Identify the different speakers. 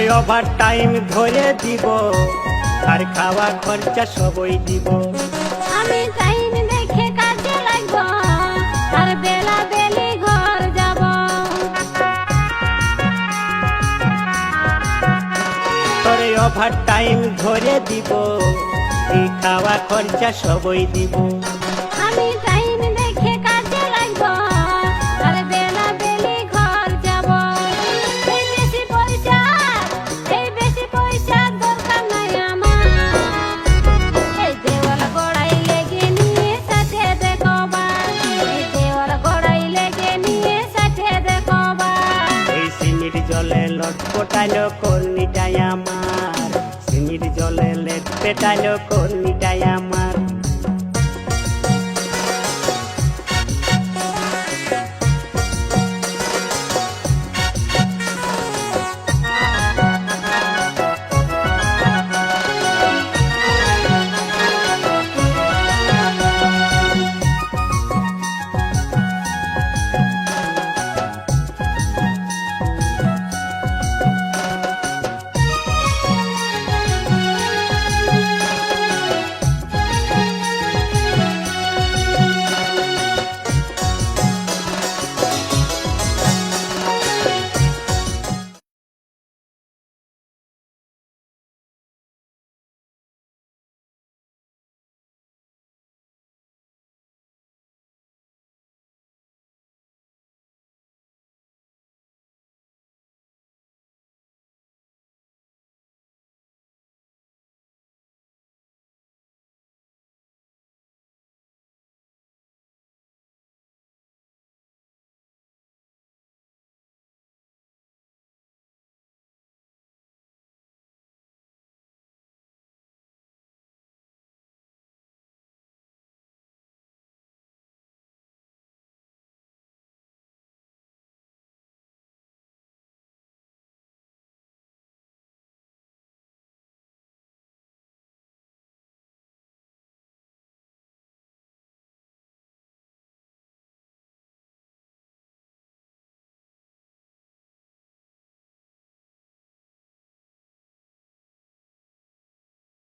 Speaker 1: তোরে over time ধরে দিব, আর খাওয়া খরচা সবই দিব।
Speaker 2: আমি টাইম দেখে কাজে লাগবো, আর বেলা বেলি ঘর যাব।
Speaker 1: তোরে ওভার টাইম ধরে দিব, এই খাওয়া খরচা সবই দিব।
Speaker 2: আমি টাইম দেখে কাজে লাগবো, আর বেলা বেলি ঘর যাব। এই বেশি পয়সা দরকার নাই আমার। এই দেওয়াল গড়াই লেগে নিয়ে সাথে দেখবা, এই দেওয়াল গড়াই লেগে নিয়ে সাথে দেখবা।
Speaker 1: এই সিমির জলে লট পটাইলো কর্নিটাই আমার, সিমির জলে লেট পেটাইলো কর্নিটাই আমার।